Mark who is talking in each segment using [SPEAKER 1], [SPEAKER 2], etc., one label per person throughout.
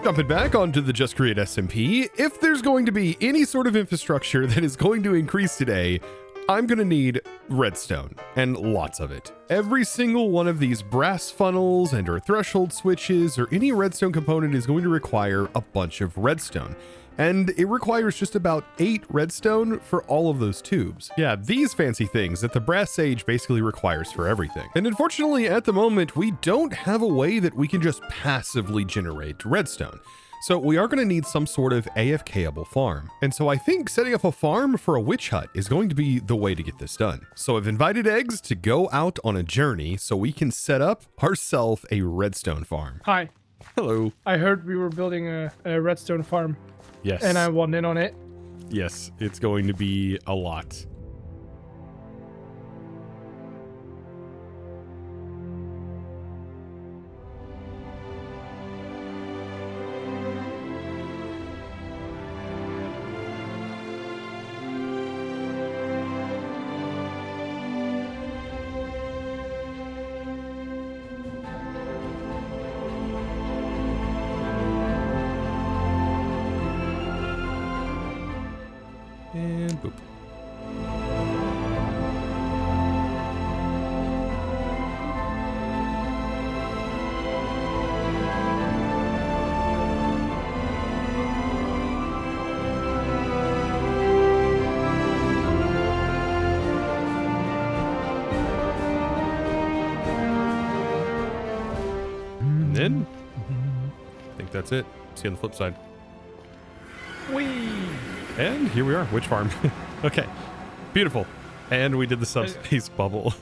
[SPEAKER 1] Jumping back onto the Just Create SMP, if there's going to be any sort of infrastructure that is going to increase today, I'm going to need redstone, and lots of it. Every single one of these brass funnels and or threshold switches or any redstone component is going to require a bunch of redstone. And it requires just about 8 redstone for all of those tubes. Yeah, these fancy things that the brass sage basically requires for everything. And unfortunately, at the moment, we don't have a way that we can just passively generate redstone. So we are going to need some sort of AFK-able farm. And so I think setting up a farm for a witch hut is going to be the way to get this done. So I've invited Eggs to go out on a journey so we can set up ourselves a redstone farm.
[SPEAKER 2] Hi.
[SPEAKER 1] Hello.
[SPEAKER 2] I heard we were building a redstone farm.
[SPEAKER 1] Yes.
[SPEAKER 2] And I want in on it.
[SPEAKER 1] Yes, it's going to be a lot. And boop. And then, I think that's it. See you on the flip side.
[SPEAKER 2] Whee!
[SPEAKER 1] And here we are, witch farm. Okay, beautiful. And we did the subspace bubble.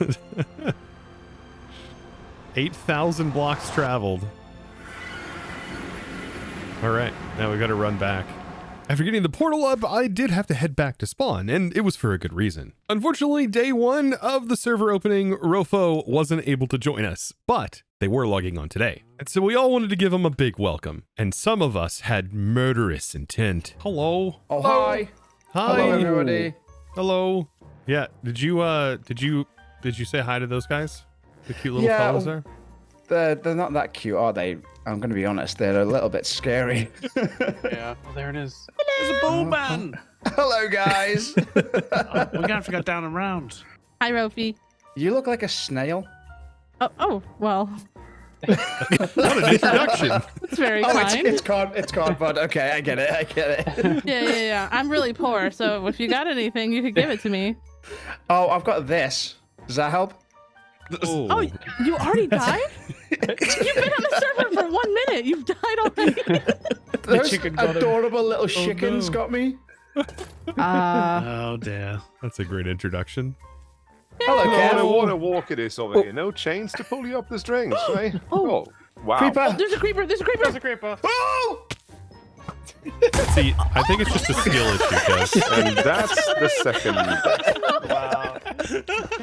[SPEAKER 1] 8,000 blocks traveled. All right, now we got to run back. After getting the portal up, I did have to head back to spawn, and it was for a good reason. Unfortunately, day 1 of the server opening, Rofo wasn't able to join us, but they were logging on today. And so we all wanted to give him a big welcome, and some of us had murderous intent. Hello.
[SPEAKER 3] Oh, hi.
[SPEAKER 1] Hi.
[SPEAKER 3] Hello, everybody.
[SPEAKER 1] Hello. Yeah, did you say hi to those guys? The cute little fellas there?
[SPEAKER 3] They're not that cute, are they? I'm going to be honest, they're a little bit scary.
[SPEAKER 4] Yeah, well, there it is. There's a bull man.
[SPEAKER 3] Hello, guys.
[SPEAKER 4] We're going to have to go down and round.
[SPEAKER 5] Hi, Rofi.
[SPEAKER 3] You look like a snail.
[SPEAKER 5] Oh, well,
[SPEAKER 1] What an introduction.
[SPEAKER 5] it's very
[SPEAKER 3] Oh,
[SPEAKER 5] kind.
[SPEAKER 3] it's cardboard. Okay, I get it.
[SPEAKER 5] Yeah. I'm really poor, so if you got anything, you could give it to me.
[SPEAKER 3] Oh, I've got this. Does that help?
[SPEAKER 5] Oh, you already died? You've been on the server for 1 minute. You've died already.
[SPEAKER 3] Those
[SPEAKER 2] chicken got him.
[SPEAKER 3] adorable little chickens got me.
[SPEAKER 4] Oh, dear.
[SPEAKER 1] That's a great introduction.
[SPEAKER 3] Hello, Ken.
[SPEAKER 6] What a walk it is over here. No chains to pull you up the strings, right?
[SPEAKER 5] Oh.
[SPEAKER 6] Wow.
[SPEAKER 3] Creeper.
[SPEAKER 5] There's a creeper. There's a creeper.
[SPEAKER 2] There's a creeper.
[SPEAKER 3] Oh!
[SPEAKER 1] See, I think it's just a skill issue, Tess.
[SPEAKER 6] And that's the second death.
[SPEAKER 2] Wow.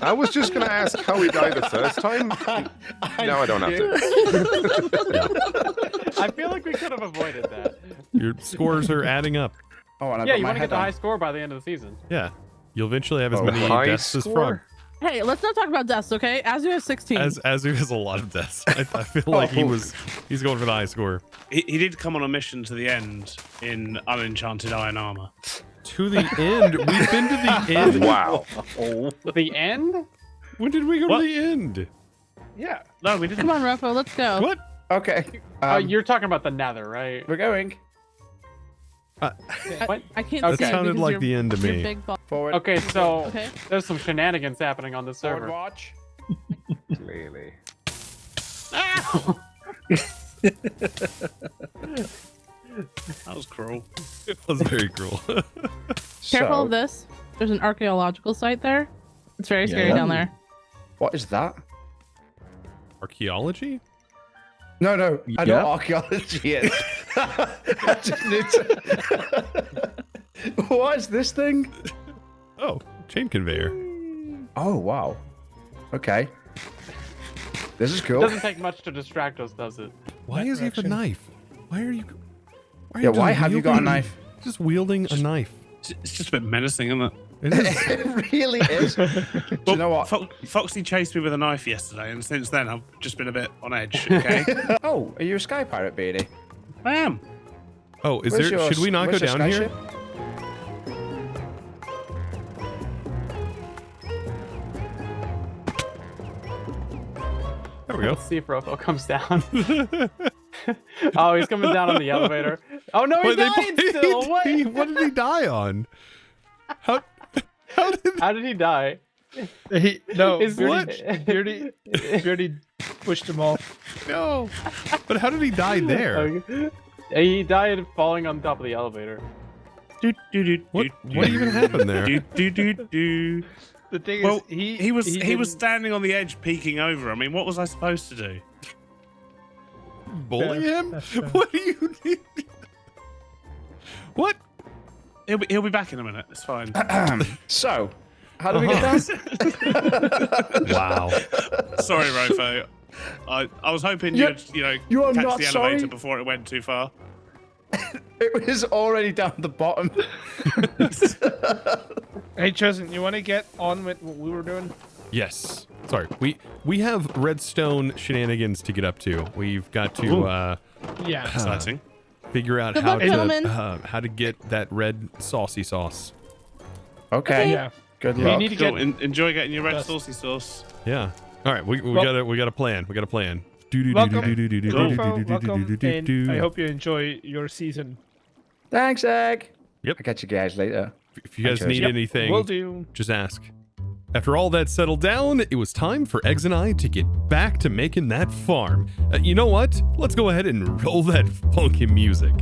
[SPEAKER 6] I was just going to ask how he died the first time. Now I don't have to.
[SPEAKER 2] I feel like we could have avoided that.
[SPEAKER 1] Your scores are adding up.
[SPEAKER 3] Oh, and I've
[SPEAKER 2] Yeah,
[SPEAKER 3] got
[SPEAKER 2] you
[SPEAKER 3] my
[SPEAKER 2] want to get
[SPEAKER 3] head
[SPEAKER 2] the
[SPEAKER 3] on.
[SPEAKER 2] high score by the end of the season.
[SPEAKER 1] Yeah. You'll eventually have as
[SPEAKER 6] Oh,
[SPEAKER 1] many
[SPEAKER 6] high
[SPEAKER 1] deaths as
[SPEAKER 6] score?
[SPEAKER 1] Frog.
[SPEAKER 5] Hey, let's not talk about deaths, okay? Azu has 16.
[SPEAKER 1] Azu has a lot of deaths. I feel like he's going for the high score.
[SPEAKER 4] He did come on a mission to the end in unenchanted iron armor.
[SPEAKER 1] To the end. We've been to the end.
[SPEAKER 6] Wow.
[SPEAKER 2] The end?
[SPEAKER 1] When did we go
[SPEAKER 4] What?
[SPEAKER 1] to the end?
[SPEAKER 2] Yeah.
[SPEAKER 4] No, we didn't.
[SPEAKER 5] Come on, Rofo, let's go.
[SPEAKER 1] What?
[SPEAKER 3] Okay.
[SPEAKER 2] You're talking about the nether, right?
[SPEAKER 3] We're going.
[SPEAKER 2] What?
[SPEAKER 5] I can't
[SPEAKER 2] Okay.
[SPEAKER 5] see
[SPEAKER 1] That sounded
[SPEAKER 5] because
[SPEAKER 1] like
[SPEAKER 5] you're-
[SPEAKER 1] the end to
[SPEAKER 5] you're
[SPEAKER 1] me.
[SPEAKER 5] big ball.
[SPEAKER 3] Forward.
[SPEAKER 2] Okay, so
[SPEAKER 5] Okay.
[SPEAKER 2] there's some shenanigans happening on the
[SPEAKER 3] Forward
[SPEAKER 2] server.
[SPEAKER 3] watch.
[SPEAKER 6] Clearly.
[SPEAKER 4] That was cruel.
[SPEAKER 1] It was very cruel.
[SPEAKER 5] Careful
[SPEAKER 3] So,
[SPEAKER 5] of this. There's an archaeological site there. It's very scary down there.
[SPEAKER 3] What is that?
[SPEAKER 1] Archaeology?
[SPEAKER 3] No, I know what archaeology is. I just need to... What is this thing?
[SPEAKER 1] Oh, chain conveyor.
[SPEAKER 3] Oh, wow. Okay. This is
[SPEAKER 2] It
[SPEAKER 3] cool.
[SPEAKER 2] doesn't take much to distract us, does it?
[SPEAKER 1] Why is he have a
[SPEAKER 3] direction.
[SPEAKER 1] knife? Why are you?
[SPEAKER 3] Yeah, why
[SPEAKER 1] just
[SPEAKER 3] have you got a
[SPEAKER 1] wielding-
[SPEAKER 3] knife?
[SPEAKER 1] Just wielding a knife.
[SPEAKER 4] It's just a bit menacing, isn't it?
[SPEAKER 1] It is.
[SPEAKER 3] It really is. Do you know what?
[SPEAKER 4] Foxy chased me with a knife yesterday, and since then I've just been a bit on edge. Okay.
[SPEAKER 3] Oh, are you a sky pirate, Beanie?
[SPEAKER 4] I am.
[SPEAKER 1] Oh, is
[SPEAKER 3] Where's
[SPEAKER 1] there?
[SPEAKER 3] your-
[SPEAKER 1] Should we not go
[SPEAKER 3] where's your
[SPEAKER 1] down here?
[SPEAKER 3] skyship?
[SPEAKER 1] There we go.
[SPEAKER 2] Let's see if Rofo comes down. Oh, he's coming down on the elevator. Oh no, he
[SPEAKER 1] Wait,
[SPEAKER 2] died still. What?
[SPEAKER 1] What did he die on? How did?
[SPEAKER 2] How did he die?
[SPEAKER 7] No,
[SPEAKER 2] Is-
[SPEAKER 7] Beardy pushed him off.
[SPEAKER 1] No. But how did he die there?
[SPEAKER 2] Okay. He died falling on top of the elevator.
[SPEAKER 1] What even happened there?
[SPEAKER 7] The thing
[SPEAKER 4] Well,
[SPEAKER 7] is,
[SPEAKER 4] he was
[SPEAKER 7] didn't-
[SPEAKER 4] standing on the edge, peeking over. I mean, what was I supposed to do?
[SPEAKER 1] Bully him? What do you need? What?
[SPEAKER 4] He'll be back in a minute. It's fine.
[SPEAKER 3] So, how do we get down?
[SPEAKER 1] Wow.
[SPEAKER 4] Sorry, Rofo. I was hoping
[SPEAKER 3] You-
[SPEAKER 4] you'd
[SPEAKER 3] you are
[SPEAKER 4] catch
[SPEAKER 3] not
[SPEAKER 4] the elevator
[SPEAKER 3] sorry?
[SPEAKER 4] before it went too far.
[SPEAKER 3] It was already down the bottom.
[SPEAKER 7] Hey, Chosen, you want to get on with what we were doing?
[SPEAKER 1] Yes. Sorry. We have redstone shenanigans to get up to. We've got to
[SPEAKER 7] Yeah.
[SPEAKER 4] Exciting.
[SPEAKER 1] figure out
[SPEAKER 5] Good
[SPEAKER 1] how
[SPEAKER 5] luck, gentlemen.
[SPEAKER 1] to how to get that red saucy sauce.
[SPEAKER 3] Okay.
[SPEAKER 7] Yeah.
[SPEAKER 3] Good
[SPEAKER 7] You
[SPEAKER 3] luck.
[SPEAKER 7] need to
[SPEAKER 4] Cool.
[SPEAKER 7] get
[SPEAKER 4] Enjoy getting your red
[SPEAKER 7] Dust.
[SPEAKER 4] saucy sauce.
[SPEAKER 1] Yeah. All right. We
[SPEAKER 7] Well-
[SPEAKER 1] got a plan. We got a plan.
[SPEAKER 7] welcome, Rofo, welcome, and I hope you enjoy your season.
[SPEAKER 3] Thanks, Egg.
[SPEAKER 1] Yep.
[SPEAKER 3] I'll catch you guys later.
[SPEAKER 1] If you guys need
[SPEAKER 7] Yep,
[SPEAKER 1] anything,
[SPEAKER 7] will do.
[SPEAKER 1] just ask. After all that settled down, it was time for Eggs and I to get back to making that farm. You know what? Let's go ahead and roll that funky music.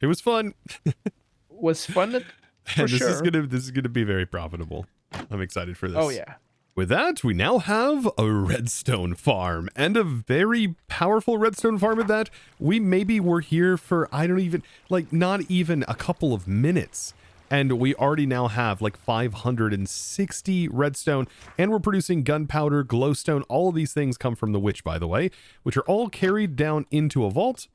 [SPEAKER 1] It was fun.
[SPEAKER 7] Was fun for
[SPEAKER 1] And this
[SPEAKER 7] sure.
[SPEAKER 1] is gonna be very profitable. I'm excited for this.
[SPEAKER 7] Oh yeah.
[SPEAKER 1] With that, we now have a redstone farm, and a very powerful redstone farm at that. We maybe were here for, I don't even, like, not even a couple of minutes. And we already now have like 560 redstone, and we're producing gunpowder, glowstone. All of these things come from the witch, by the way, which are all carried down into a vault.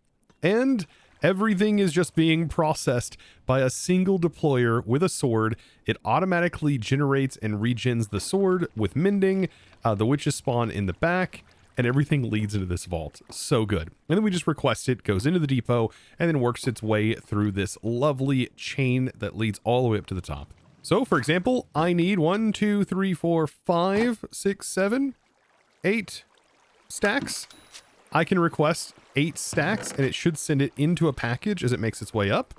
[SPEAKER 1] And everything is just being processed by a single deployer with a sword. It automatically generates and regens the sword with mending. The witches spawn in the back, and everything leads into this vault. So good. And then we just request it, goes into the depot, and then works its way through this lovely chain that leads all the way up to the top. So, for example, I need 1, 2, 3, 4, 5, 6, 7, 8 stacks. I can request 8 stacks, and it should send it into a package as it makes its way up.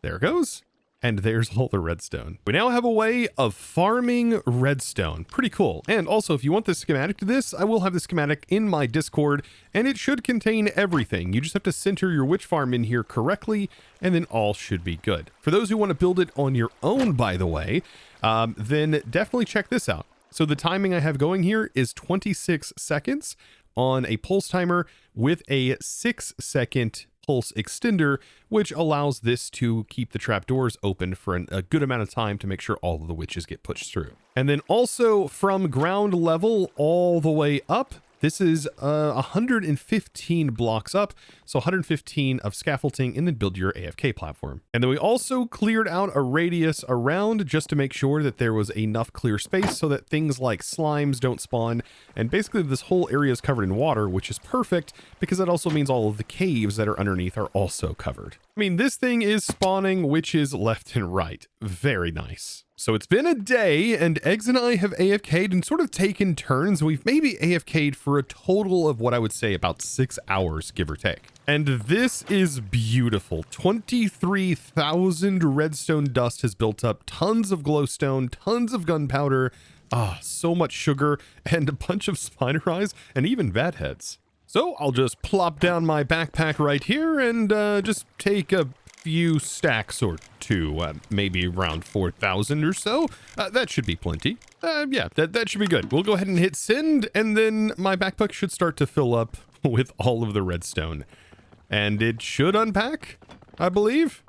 [SPEAKER 1] There it goes. And there's all the redstone. We now have a way of farming redstone. Pretty cool. And also, if you want the schematic to this, I will have the schematic in my Discord, and it should contain everything. You just have to center your witch farm in here correctly, and then all should be good. For those who want to build it on your own, by the way, then definitely check this out. So the timing I have going here is 26 seconds on a pulse timer with a 6-second pulse extender, which allows this to keep the trapdoors open for a good amount of time to make sure all of the witches get pushed through. And then also from ground level all the way up, this is 115 blocks up, so 115 of scaffolding, and then build your AFK platform. And then we also cleared out a radius around just to make sure that there was enough clear space so that things like slimes don't spawn. And basically this whole area is covered in water, which is perfect because that also means all of the caves that are underneath are also covered. I mean, this thing is spawning witches left and right. Very nice. So it's been a day, and Eggs and I have AFK'd and sort of taken turns. We've maybe AFK'd for a total of what I would say about 6 hours, give or take. And this is beautiful. 23,000 redstone dust has built up, tons of glowstone, tons of gunpowder, so much sugar, and a bunch of spider eyes, and even bat heads. So I'll just plop down my backpack right here and just take a few stacks or two, maybe around 4,000 or so. That should be plenty. Yeah, that should be good. We'll go ahead and hit send, and then my backpack should start to fill up with all of the redstone. And it should unpack, I believe.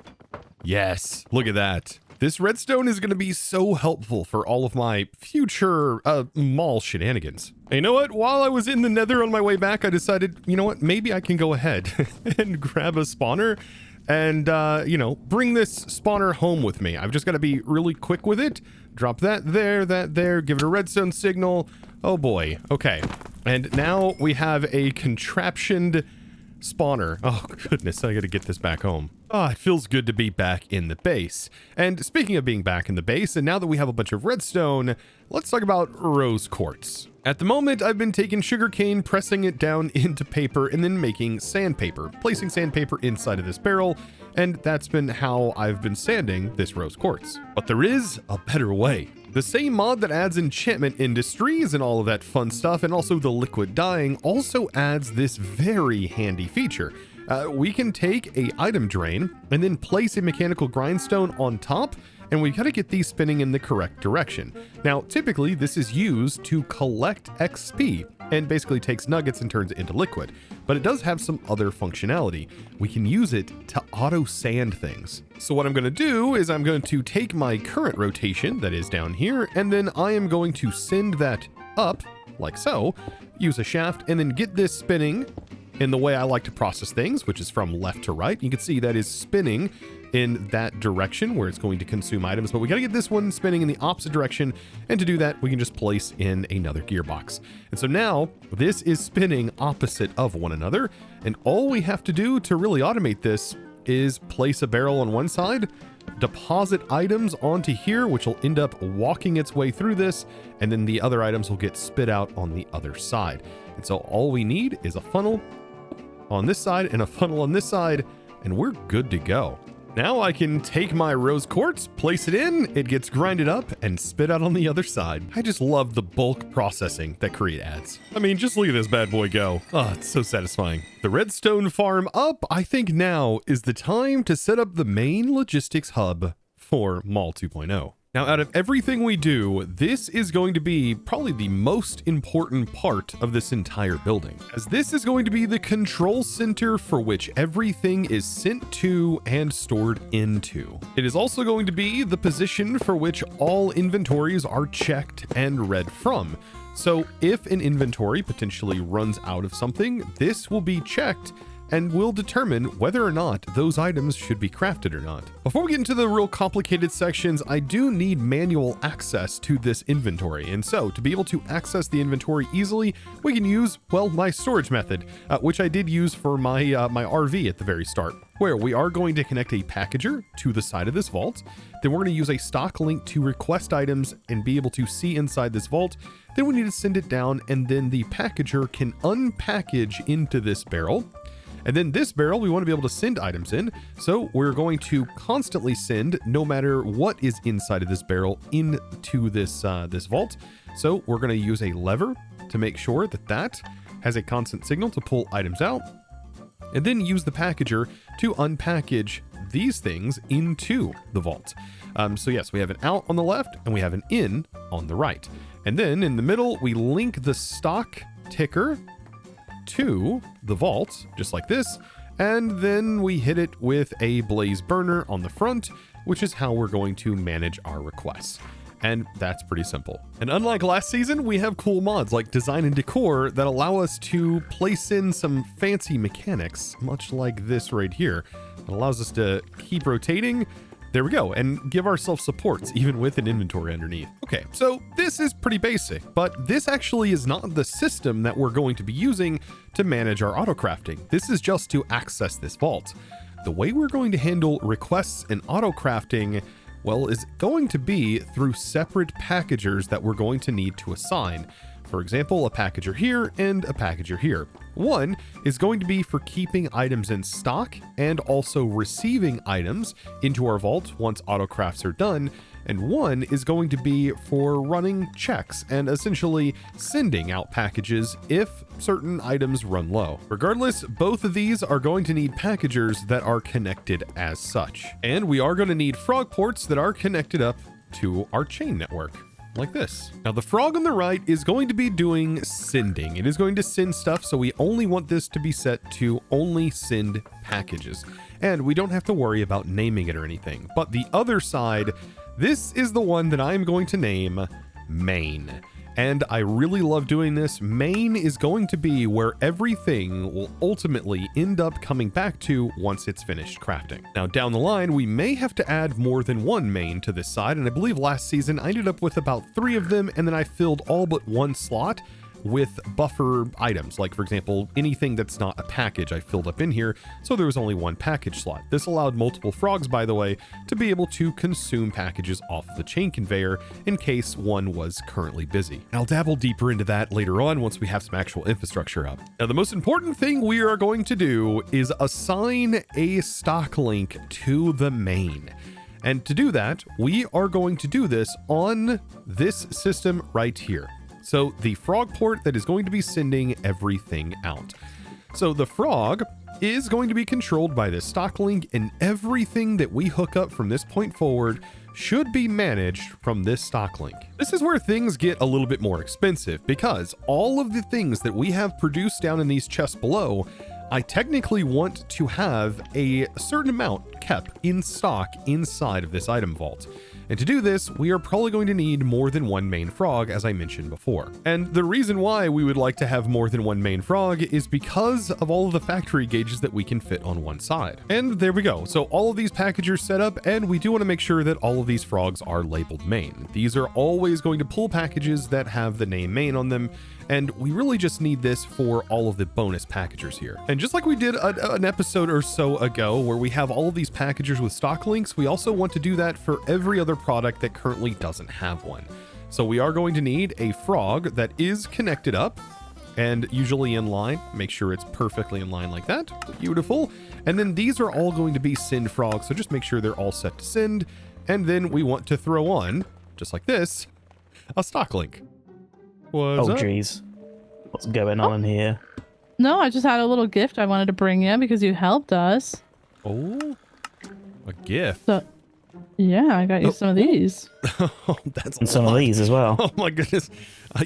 [SPEAKER 1] Yes, look at that. This redstone is going to be so helpful for all of my future mall shenanigans. And you know what? While I was in the nether on my way back, I decided, you know what? Maybe I can go ahead and grab a spawner and, you know, bring this spawner home with me. I've just got to be really quick with it. Drop that there, give it a redstone signal. Oh boy. Okay. And now we have a contraptioned spawner. Oh goodness, I gotta get this back home. It feels good to be back in the base. And speaking of being back in the base, and now that we have a bunch of redstone, let's talk about rose quartz. At the moment, I've been taking sugarcane, pressing it down into paper, and then making sandpaper, placing sandpaper inside of this barrel, and that's been how I've been sanding this rose quartz. But there is a better way. The same mod that adds enchantment industries and all of that fun stuff, and also the liquid dyeing, also adds this very handy feature. We can take a item drain and then place a mechanical grindstone on top, and we gotta get these spinning in the correct direction. Now, typically this is used to collect XP and basically takes nuggets and turns it into liquid, but it does have some other functionality. We can use it to auto sand things. So what I'm gonna do is I'm going to take my current rotation that is down here, and then I am going to send that up like so, use a shaft, and then get this spinning in the way I like to process things, which is from left to right. You can see that is spinning in that direction where it's going to consume items, but we got to get this one spinning in the opposite direction, and to do that we can just place in another gearbox. And so now this is spinning opposite of one another, and all we have to do to really automate this is place a barrel on one side, deposit items onto here, which will end up walking its way through this, and then the other items will get spit out on the other side. And so all we need is a funnel on this side and a funnel on this side, and we're good to go. Now I can take my rose quartz, place it in, it gets grinded up, and spit out on the other side. I just love the bulk processing that Create adds. I mean, just look at this bad boy go. It's so satisfying. The redstone farm up, I think now is the time to set up the main logistics hub for Mall 2.0. Now, out of everything we do, this is going to be probably the most important part of this entire building, as this is going to be the control center for which everything is sent to and stored into. It is also going to be the position for which all inventories are checked and read from. So if an inventory potentially runs out of something, this will be checked and will determine whether or not those items should be crafted or not. Before we get into the real complicated sections, I do need manual access to this inventory. And so to be able to access the inventory easily, we can use, well, my storage method, which I did use for my RV at the very start, where we are going to connect a packager to the side of this vault. Then we're going to use a stock link to request items and be able to see inside this vault. Then we need to send it down, and then the packager can unpackage into this barrel. And then this barrel, we want to be able to send items in. So we're going to constantly send, no matter what is inside of this barrel, into this vault. So we're going to use a lever to make sure that that has a constant signal to pull items out, and then use the packager to unpackage these things into the vault. So yes, we have an out on the left and we have an in on the right. And then in the middle, we link the stock ticker to the vault, just like this, and then we hit it with a blaze burner on the front, which is how we're going to manage our requests. And that's pretty simple. And unlike last season, we have cool mods like design and decor that allow us to place in some fancy mechanics, much like this right here. It allows us to keep rotating. There we go, and give ourselves supports even with an inventory underneath. Okay, so this is pretty basic, but this actually is not the system that we're going to be using to manage our autocrafting. This is just to access this vault. The way we're going to handle requests and autocrafting Well, is going to be through separate packagers that we're going to need to assign. For example, a packager here and a packager here. One is going to be for keeping items in stock and also receiving items into our vault once autocrafts are done. And one is going to be for running checks and essentially sending out packages if certain items run low. Regardless, both of these are going to need packagers that are connected as such. And we are going to need frog ports that are connected up to our chain network. Like this. Now the frog on the right is going to be doing sending. It is going to send stuff, so we only want this to be set to only send packages. And we don't have to worry about naming it or anything. But the other side, this is the one that I'm going to name main. And I really love doing this. Main is going to be where everything will ultimately end up coming back to once it's finished crafting. Now down the line, we may have to add more than one main to this side. And I believe last season I ended up with about 3 of them. And then I filled all but one slot with buffer items. Like for example, anything that's not a package I filled up in here. So there was only one package slot. This allowed multiple frogs, by the way, to be able to consume packages off the chain conveyor in case one was currently busy. I'll dabble deeper into that later on once we have some actual infrastructure up. Now, the most important thing we are going to do is assign a stock link to the main. And to do that, we are going to do this on this system right here. So the frog port that is going to be sending everything out. So the frog is going to be controlled by this stock link, and everything that we hook up from this point forward should be managed from this stock link. This is where things get a little bit more expensive because all of the things that we have produced down in these chests below, I technically want to have a certain amount kept in stock inside of this item vault. And to do this, we are probably going to need more than one main frog, as I mentioned before. And the reason why we would like to have more than one main frog is because of all of the factory gauges that we can fit on one side. And there we go. So all of these packagers set up, and we do want to make sure that all of these frogs are labeled main. These are always going to pull packages that have the name main on them, and we really just need this for all of the bonus packagers here. And just like we did an episode or so ago where we have all of these packagers with stock links, we also want to do that for every other product that currently doesn't have one. So we are going to need a frog that is connected up and usually in line. Make sure it's perfectly in line like that. Beautiful. And then these are all going to be send frogs, so just make sure they're all set to send. And then we want to throw on, just like this, a stock link. What's up?
[SPEAKER 8] Geez. What's going on in here?
[SPEAKER 5] No, I just had a little gift I wanted to bring you because you helped us.
[SPEAKER 1] Oh, a gift.
[SPEAKER 5] So, yeah, I got you some of these.
[SPEAKER 1] Oh, that's
[SPEAKER 8] And some of these as well.
[SPEAKER 1] Oh my goodness.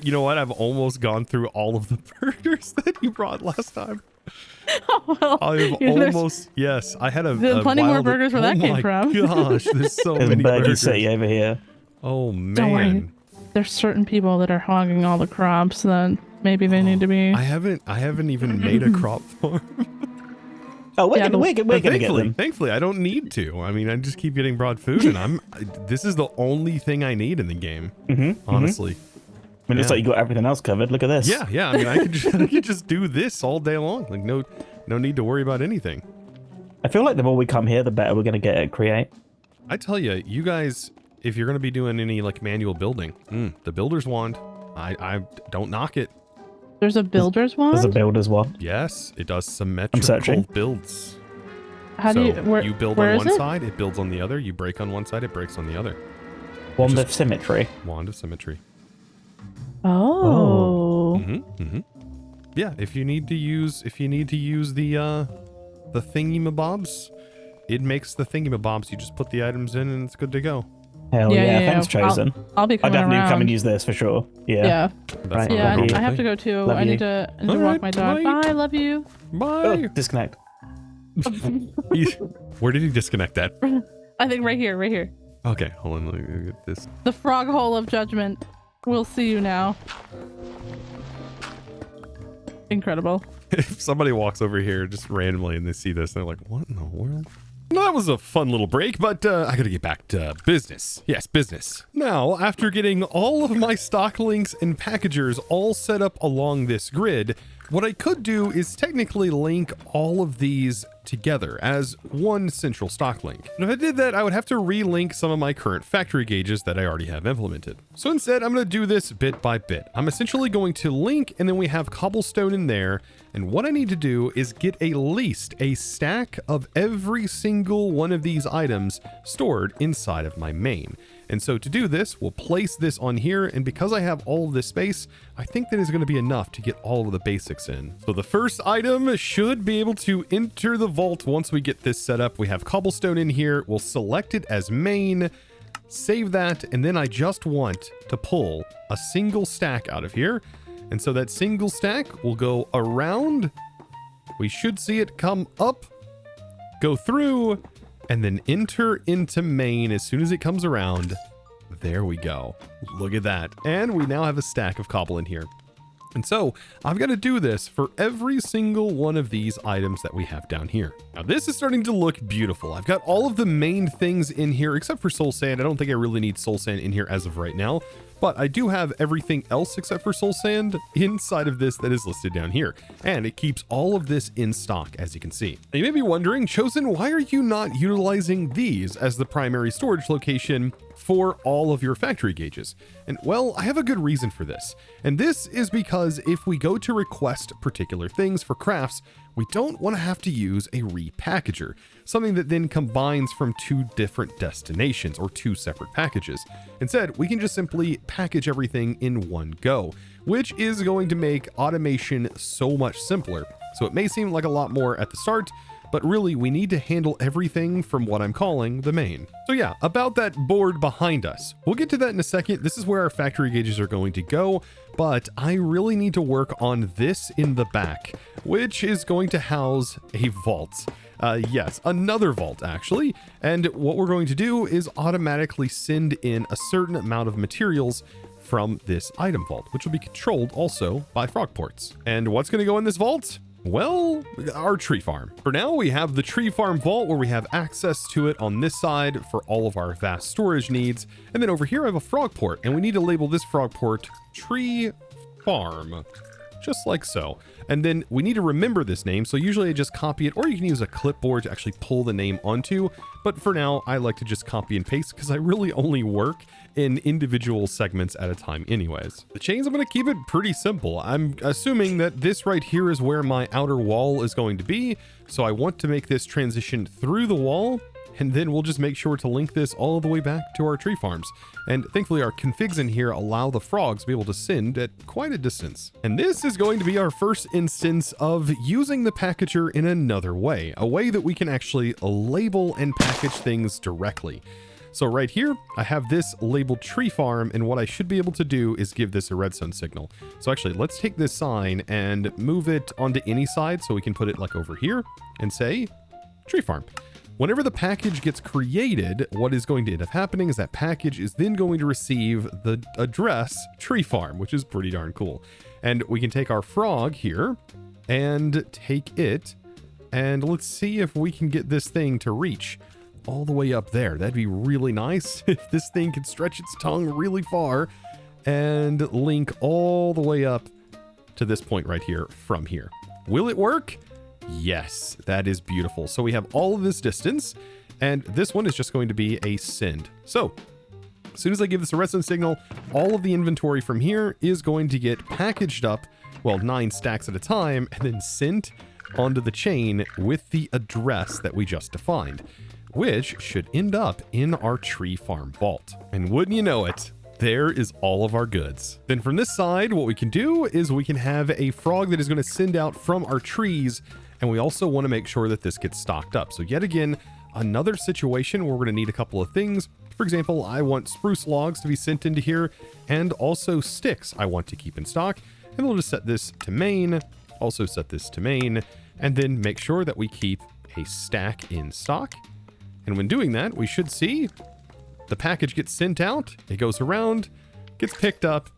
[SPEAKER 1] You know what? I've almost gone through all of the burgers that you brought last time.
[SPEAKER 5] Oh, well,
[SPEAKER 1] I've almost, yes, I had a
[SPEAKER 5] plenty more
[SPEAKER 1] wild-
[SPEAKER 5] burgers where that came from.
[SPEAKER 1] Oh my gosh, there's so
[SPEAKER 8] There's
[SPEAKER 1] many
[SPEAKER 8] Burger
[SPEAKER 1] burgers.
[SPEAKER 8] City over here.
[SPEAKER 1] Oh
[SPEAKER 5] Don't worry.
[SPEAKER 1] man.
[SPEAKER 5] There's certain people that are hogging all the crops that maybe they need to be.
[SPEAKER 1] I haven't even made a crop farm.
[SPEAKER 8] Oh, we're
[SPEAKER 5] Yeah,
[SPEAKER 8] gonna get them.
[SPEAKER 1] Thankfully, I don't need to. I mean, I just keep getting broad food, and this is the only thing I need in the game. Honestly.
[SPEAKER 8] I mean, it's like you got everything else covered. Look at this.
[SPEAKER 1] Yeah. I mean, I could just do this all day long. Like no need to worry about anything.
[SPEAKER 8] I feel like the more we come here, the better we're gonna get at create.
[SPEAKER 1] I tell you, you guys, if you're gonna be doing any like manual building, the builder's wand, I don't knock it.
[SPEAKER 5] There's a builder's wand?
[SPEAKER 8] There's a builder's one.
[SPEAKER 1] Yes, it does
[SPEAKER 8] searching.
[SPEAKER 1] symmetrical builds.
[SPEAKER 5] How
[SPEAKER 1] so
[SPEAKER 5] do you
[SPEAKER 1] build
[SPEAKER 5] where
[SPEAKER 1] on
[SPEAKER 5] is
[SPEAKER 1] one
[SPEAKER 5] it?
[SPEAKER 1] side, it builds on the other. You break on one side, it breaks on the other.
[SPEAKER 8] Wand of symmetry.
[SPEAKER 1] Wand of symmetry.
[SPEAKER 5] Oh.
[SPEAKER 1] Yeah, if you need to use the thingy-mabobs, it makes the thingy-mabobs. You just put the items in and it's good to go.
[SPEAKER 8] Hell yeah, thanks, Chosen.
[SPEAKER 5] I'll be
[SPEAKER 8] I
[SPEAKER 5] coming
[SPEAKER 8] definitely
[SPEAKER 5] around.
[SPEAKER 8] come and use this for sure. Yeah.
[SPEAKER 1] That's
[SPEAKER 8] Right.
[SPEAKER 1] not a
[SPEAKER 5] Yeah,
[SPEAKER 1] normal
[SPEAKER 5] I have to
[SPEAKER 1] thing.
[SPEAKER 5] go too.
[SPEAKER 8] Love
[SPEAKER 5] I
[SPEAKER 8] you.
[SPEAKER 5] need to
[SPEAKER 1] All
[SPEAKER 5] walk
[SPEAKER 1] right,
[SPEAKER 5] my dog.
[SPEAKER 1] bye.
[SPEAKER 5] Bye, love you.
[SPEAKER 1] Bye.
[SPEAKER 8] Oh, disconnect.
[SPEAKER 1] Where did he disconnect that?
[SPEAKER 5] I think right here, right here.
[SPEAKER 1] Okay, hold on. Let me get this.
[SPEAKER 5] The frog hole of judgment. We'll see you now. Incredible.
[SPEAKER 1] If somebody walks over here just randomly and they see this, they're like, what in the world? Well, that was a fun little break, but I gotta get back to business. Yes, business. Now, after getting all of my stock links and packagers all set up along this grid, What I could do is technically link all of these together as one central stock link. And if I did that, I would have to relink some of my current factory gauges that I already have implemented. So instead, I'm going to do this bit by bit. I'm essentially going to link, and then we have cobblestone in there. And what I need to do is get at least a stack of every single one of these items stored inside of my main. And so to do this, we'll place this on here. And because I have all of this space, I think that is going to be enough to get all of the basics in. So the first item should be able to enter the vault once we get this set up. We have cobblestone in here. We'll select it as main, save that. And then I just want to pull a single stack out of here. And so that single stack will go around. We should see it come up, go through, and then enter into main as soon as it comes around. There we go. Look at that. And we now have a stack of cobble in here. And so I've got to do this for every single one of these items that we have down here. Now this is starting to look beautiful. I've got all of the main things in here except for soul sand. I don't think I really need soul sand in here as of right now, but I do have everything else except for soul sand inside of this that is listed down here. And it keeps all of this in stock, as you can see. Now you may be wondering, Chosen, why are you not utilizing these as the primary storage location for all of your factory gauges? And well, I have a good reason for this. And this is because if we go to request particular things for crafts, we don't want to have to use a repackager, something that then combines from two different destinations or two separate packages. Instead, we can just simply package everything in one go, which is going to make automation so much simpler. So it may seem like a lot more at the start, but really we need to handle everything from what I'm calling the main. So yeah, about that board behind us. We'll get to that in a second. This is where our factory gauges are going to go, but I really need to work on this in the back, which is going to house a vault. Yes, another vault actually. And what we're going to do is automatically send in a certain amount of materials from this item vault, which will be controlled also by frog ports. And what's going to go in this vault? Well, our tree farm. For now, we have the tree farm vault where we have access to it on this side for all of our vast storage needs. And then over here, I have a frog port, and we need to label this frog port tree farm, just like so. And then we need to remember this name. So usually I just copy it, or you can use a clipboard to actually pull the name onto. But for now, I like to just copy and paste because I really only work in individual segments at a time anyways. The chains, I'm going to keep it pretty simple. I'm assuming that this right here is where my outer wall is going to be. So I want to make this transition through the wall, and then we'll just make sure to link this all the way back to our tree farms. And thankfully our configs in here allow the frogs to be able to send at quite a distance. And this is going to be our first instance of using the packager in another way, a way that we can actually label and package things directly. So right here, I have this labeled tree farm, and what I should be able to do is give this a redstone signal. So actually, let's take this sign and move it onto any side so we can put it like over here and say tree farm. Whenever the package gets created, what is going to end up happening is that package is then going to receive the address tree farm, which is pretty darn cool. And we can take our frog here and take it, and let's see if we can get this thing to reach all the way up there. That'd be really nice if this thing could stretch its tongue really far and link all the way up to this point right here from here. Will it work? Yes, that is beautiful. So we have all of this distance, and this one is just going to be a send. So as soon as I give this a redstone signal, all of the inventory from here is going to get packaged up, well, 9 stacks at a time, and then sent onto the chain with the address that we just defined, which should end up in our tree farm vault. And wouldn't you know it, there is all of our goods. Then from this side, what we can do is we can have a frog that is going to send out from our trees, and we also want to make sure that this gets stocked up. So yet again, another situation where we're going to need a couple of things. For example, I want spruce logs to be sent into here, and also sticks I want to keep in stock. And we'll just set this to main, also set this to main, and then make sure that we keep a stack in stock. And when doing that, we should see the package gets sent out, it goes around, gets picked up,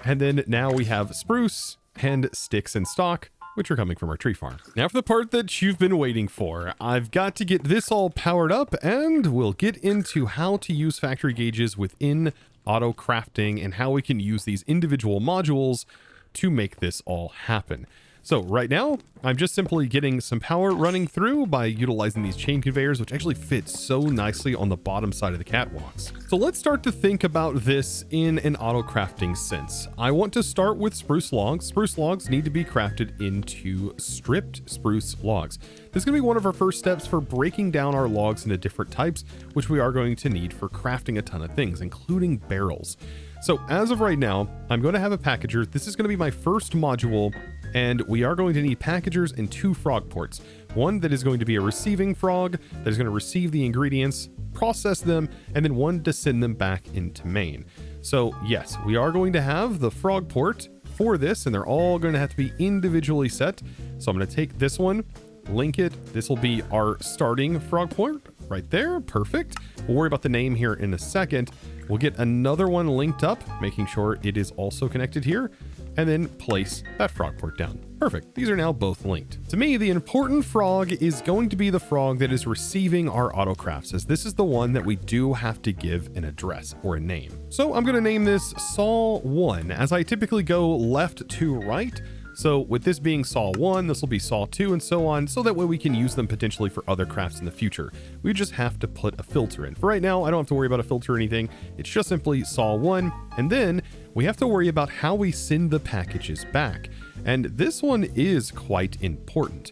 [SPEAKER 1] and then now we have spruce and sticks in stock, which are coming from our tree farm. Now for the part that you've been waiting for, I've got to get this all powered up, and we'll get into how to use factory gauges within auto crafting and how we can use these individual modules to make this all happen. So right now, I'm just simply getting some power running through by utilizing these chain conveyors, which actually fit so nicely on the bottom side of the catwalks. So let's start to think about this in an auto-crafting sense. I want to start with spruce logs. Spruce logs need to be crafted into stripped spruce logs. This is going to be one of our first steps for breaking down our logs into different types, which we are going to need for crafting a ton of things, including barrels. So as of right now, I'm going to have a packager. This is going to be my first module, and we are going to need packagers and 2 frog ports. One that is going to be a receiving frog that is going to receive the ingredients, process them, and then one to send them back into main. So yes, we are going to have the frog port for this, and they're all going to have to be individually set. So I'm going to take this one, link it. This will be our starting frog port right there. Perfect. We'll worry about the name here in a second. We'll get another one linked up, making sure it is also connected here, and then place that frog port down. Perfect. These are now both linked. To me, the important frog is going to be the frog that is receiving our autocrafts, as this is the one that we do have to give an address or a name. So I'm going to name this Saw1, as I typically go left to right. So with this being Saw 1, this will be Saw 2 and so on, so that way we can use them potentially for other crafts in the future. We just have to put a filter in. For right now, I don't have to worry about a filter or anything. It's just simply Saw 1, and then we have to worry about how we send the packages back. And this one is quite important.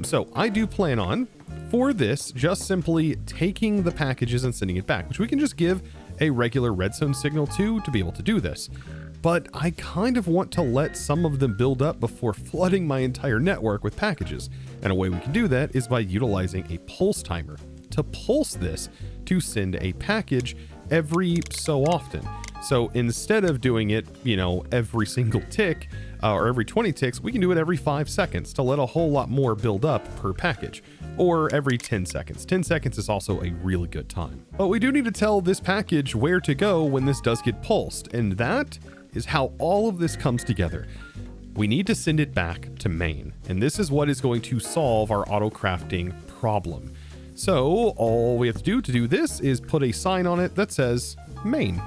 [SPEAKER 1] So I do plan on, for this, just simply taking the packages and sending it back, which we can just give a regular redstone signal to be able to do this. But I kind of want to let some of them build up before flooding my entire network with packages. And a way we can do that is by utilizing a pulse timer to pulse this to send a package every so often. So instead of doing it, every single tick or every 20 ticks, we can do it every 5 seconds to let a whole lot more build up per package, or every 10 seconds. 10 seconds is also a really good time. But we do need to tell this package where to go when this does get pulsed, and that is how all of this comes together. We need to send it back to main, and this is what is going to solve our auto crafting problem. So all we have to do this is put a sign on it that says main,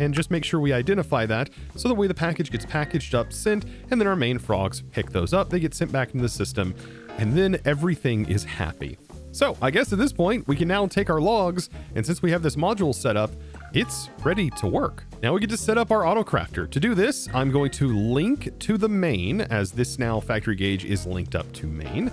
[SPEAKER 1] and just make sure we identify that so that way the package gets packaged up, sent, and then our main frogs pick those up, they get sent back into the system, and then everything is happy. So I guess at this point we can now take our logs, and since we have this module set up, it's ready to work. Now we get to set up our auto crafter. To do this, I'm going to link to the main, as this now factory gauge is linked up to main.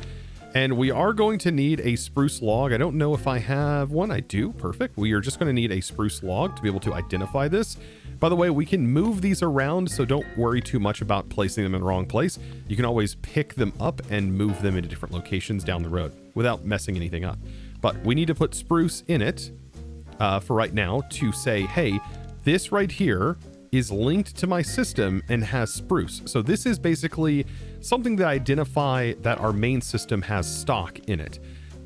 [SPEAKER 1] And we are going to need a spruce log. I don't know if I have one. I do. Perfect. We are just going to need a spruce log to be able to identify this. By the way, we can move these around, so don't worry too much about placing them in the wrong place. You can always pick them up and move them into different locations down the road without messing anything up. But we need to put spruce in it for right now to say, hey, this right here is linked to my system and has spruce. So this is basically something that identify that our main system has stock in it.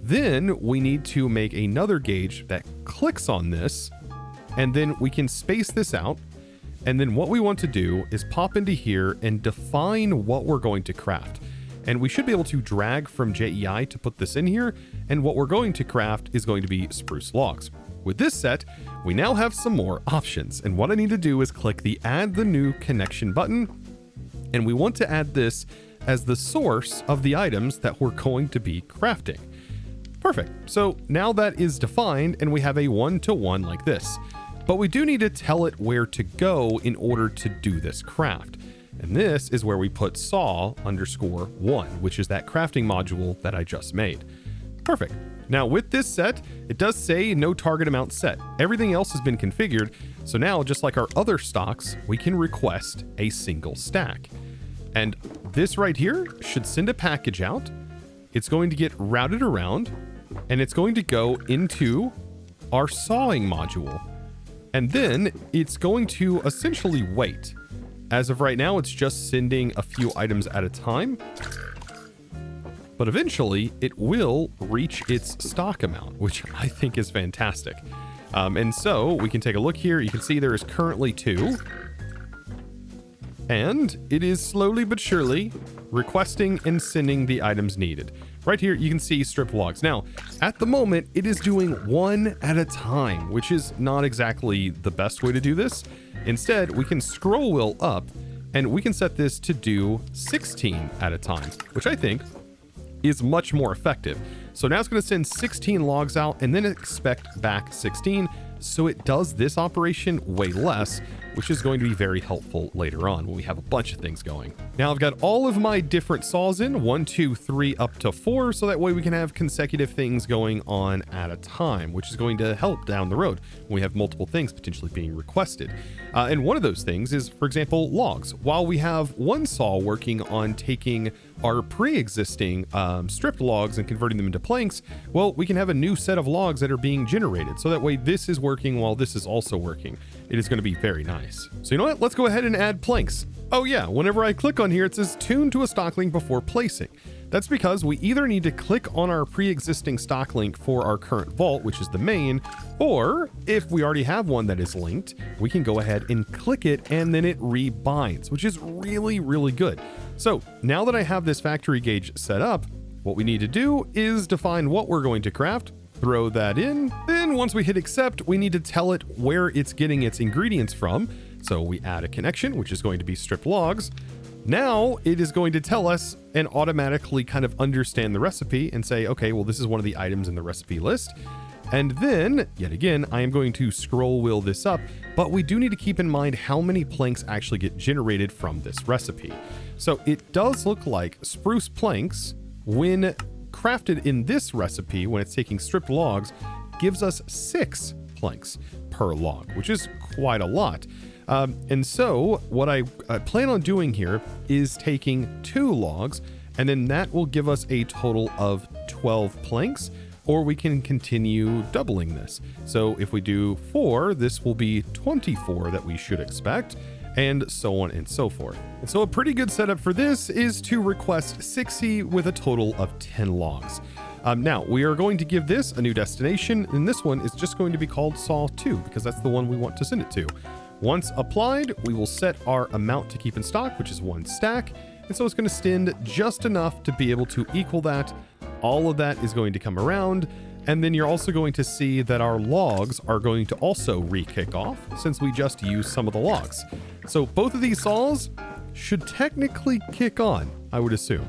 [SPEAKER 1] Then we need to make another gauge that clicks on this, and then we can space this out. And then what we want to do is pop into here and define what we're going to craft. And we should be able to drag from JEI to put this in here. And what we're going to craft is going to be spruce logs. With this set, we now have some more options. And what I need to do is click the add the new connection button. And we want to add this as the source of the items that we're going to be crafting. Perfect. So now that is defined and we have a one-to-one like this. But we do need to tell it where to go in order to do this craft. And this is where we put saw_1, which is that crafting module that I just made. Perfect. Now with this set, it does say no target amount set. Everything else has been configured. So now, just like our other stocks, we can request a single stack. And this right here should send a package out. It's going to get routed around and it's going to go into our sawing module. And then it's going to essentially wait. As of right now, it's just sending a few items at a time. But eventually, it will reach its stock amount, which I think is fantastic. And so we can take a look here. You can see there is currently 2. And it is slowly but surely requesting and sending the items needed. Right here, you can see strip logs. Now, at the moment, it is doing 1 at a time, which is not exactly the best way to do this. Instead, we can scroll wheel up and we can set this to do 16 at a time, which I think is much more effective. So now it's going to send 16 logs out and then expect back 16. So it does this operation way less, which is going to be very helpful later on when we have a bunch of things going. Now I've got all of my different saws in, 1, 2, 3, up to 4, so that way we can have consecutive things going on at a time, which is going to help down the road when we have multiple things potentially being requested. And one of those things is, for example, logs. While we have one saw working on taking our pre-existing stripped logs and converting them into planks, well, we can have a new set of logs that are being generated. So that way this is working while this is also working. It is going to be very nice. So you know what? Let's go ahead and add planks. Oh yeah, whenever I click on here, it says tune to a stock link before placing. That's because we either need to click on our pre-existing stock link for our current vault, which is the main, or if we already have one that is linked, we can go ahead and click it and then it rebinds, which is really, really good. So now that I have this factory gauge set up, what we need to do is define what we're going to craft, throw that in. Then once we hit accept, we need to tell it where it's getting its ingredients from. So we add a connection, which is going to be stripped logs. Now it is going to tell us and automatically kind of understand the recipe and say, okay, well, this is one of the items in the recipe list. And then, yet again, I am going to scroll wheel this up, but we do need to keep in mind how many planks actually get generated from this recipe. So it does look like spruce planks, when crafted in this recipe, when it's taking stripped logs, gives us 6 planks per log, which is quite a lot. And so what I plan on doing here is taking 2 logs, and then that will give us a total of 12 planks, or we can continue doubling this. So if we do 4, this will be 24 that we should expect, and so on and so forth. And so a pretty good setup for this is to request 60 with a total of 10 logs. Now, we are going to give this a new destination, and this one is just going to be called Saw 2, because that's the one we want to send it to. Once applied, we will set our amount to keep in stock, which is 1 stack. And so it's going to send just enough to be able to equal that. All of that is going to come around. And then you're also going to see that our logs are going to also re-kick off since we just used some of the logs. So both of these saws should technically kick on, I would assume.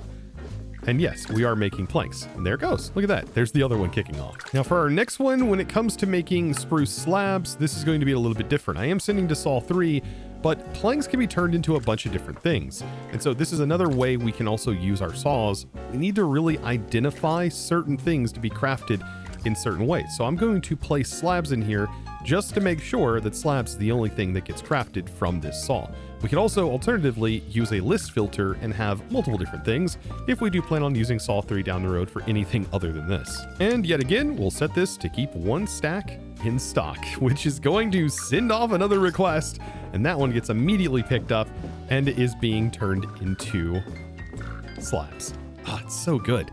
[SPEAKER 1] And yes, we are making planks. And there it goes. Look at that. There's the other one kicking off. Now for our next one, when it comes to making spruce slabs, this is going to be a little bit different. I am sending to Saw 3, but planks can be turned into a bunch of different things. And so this is another way we can also use our saws. We need to really identify certain things to be crafted in certain ways. So I'm going to place slabs in here just to make sure that slabs is the only thing that gets crafted from this saw. We could also alternatively use a list filter and have multiple different things if we do plan on using Saw 3 down the road for anything other than this. And yet again, we'll set this to keep 1 stack in stock, which is going to send off another request, and that one gets immediately picked up and is being turned into slabs. Ah, it's so good.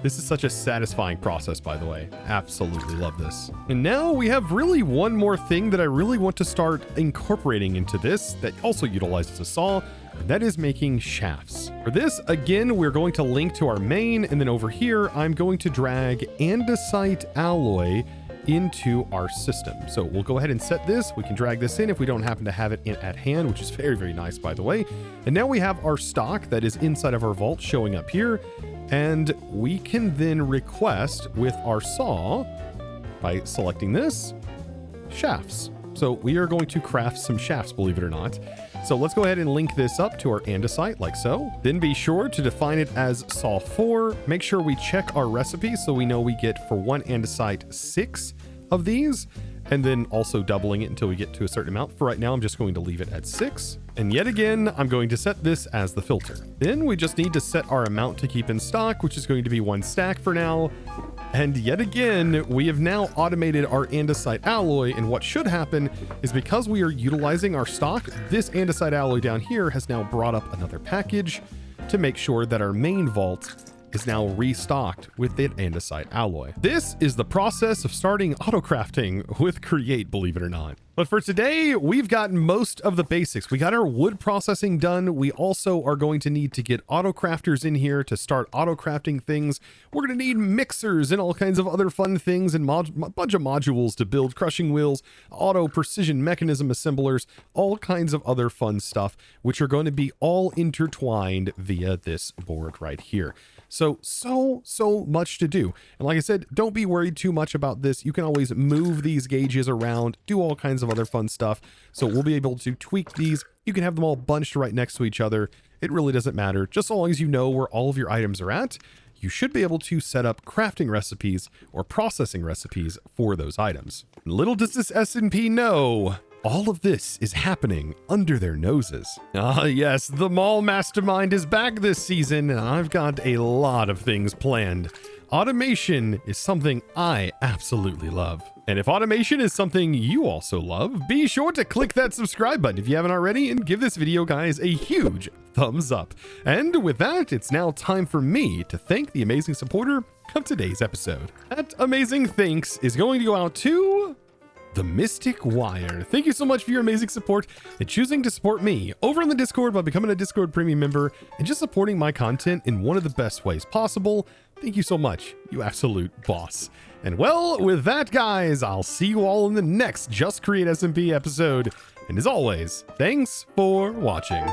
[SPEAKER 1] This is such a satisfying process, by the way. Absolutely love this. And now we have really one more thing that I really want to start incorporating into this that also utilizes a saw, and that is making shafts. For this, again, we're going to link to our main, and then over here, I'm going to drag andesite alloy into our system. So we'll go ahead and set this. We can drag this in if we don't happen to have it at hand, which is very, very nice, by the way. And now we have our stock that is inside of our vault showing up here. And we can then request with our saw, by selecting this, shafts. So we are going to craft some shafts, believe it or not. So let's go ahead and link this up to our andesite like so. Then be sure to define it as Saw 4. Make sure we check our recipe so we know we get for 1 andesite 6 of these, and then also doubling it until we get to a certain amount. For right now, I'm just going to leave it at 6. And yet again, I'm going to set this as the filter. Then we just need to set our amount to keep in stock, which is going to be 1 stack for now. And yet again, we have now automated our andesite alloy, and what should happen is because we are utilizing our stock, this andesite alloy down here has now brought up another package to make sure that our main vault is now restocked with that andesite alloy. This is the process of starting autocrafting with Create, believe it or not. But for today, we've got most of the basics. We got our wood processing done. We also are going to need to get autocrafters in here to start autocrafting things. We're going to need mixers and all kinds of other fun things and a bunch of modules to build crushing wheels, auto precision mechanism assemblers, all kinds of other fun stuff, which are going to be all intertwined via this board right here. So much to do. And like I said, don't be worried too much about this. You can always move these gauges around, do all kinds of other fun stuff. So we'll be able to tweak these. You can have them all bunched right next to each other. It really doesn't matter. Just so long as you know where all of your items are at, you should be able to set up crafting recipes or processing recipes for those items. Little does this SMP know, all of this is happening under their noses. Ah, yes, the mall mastermind is back this season, and I've got a lot of things planned. Automation is something I absolutely love. And if automation is something you also love, be sure to click that subscribe button if you haven't already, and give this video, guys, a huge thumbs up. And with that, it's now time for me to thank the amazing supporter of today's episode. That amazing thanks is going to go out to The Mystic Wire. Thank you so much for your amazing support and choosing to support me over on the Discord by becoming a Discord premium member and just supporting my content in one of the best ways possible. Thank you so much, you absolute boss. And well, with that, guys, I'll see you all in the next Just Create SMP episode. And as always, thanks for watching.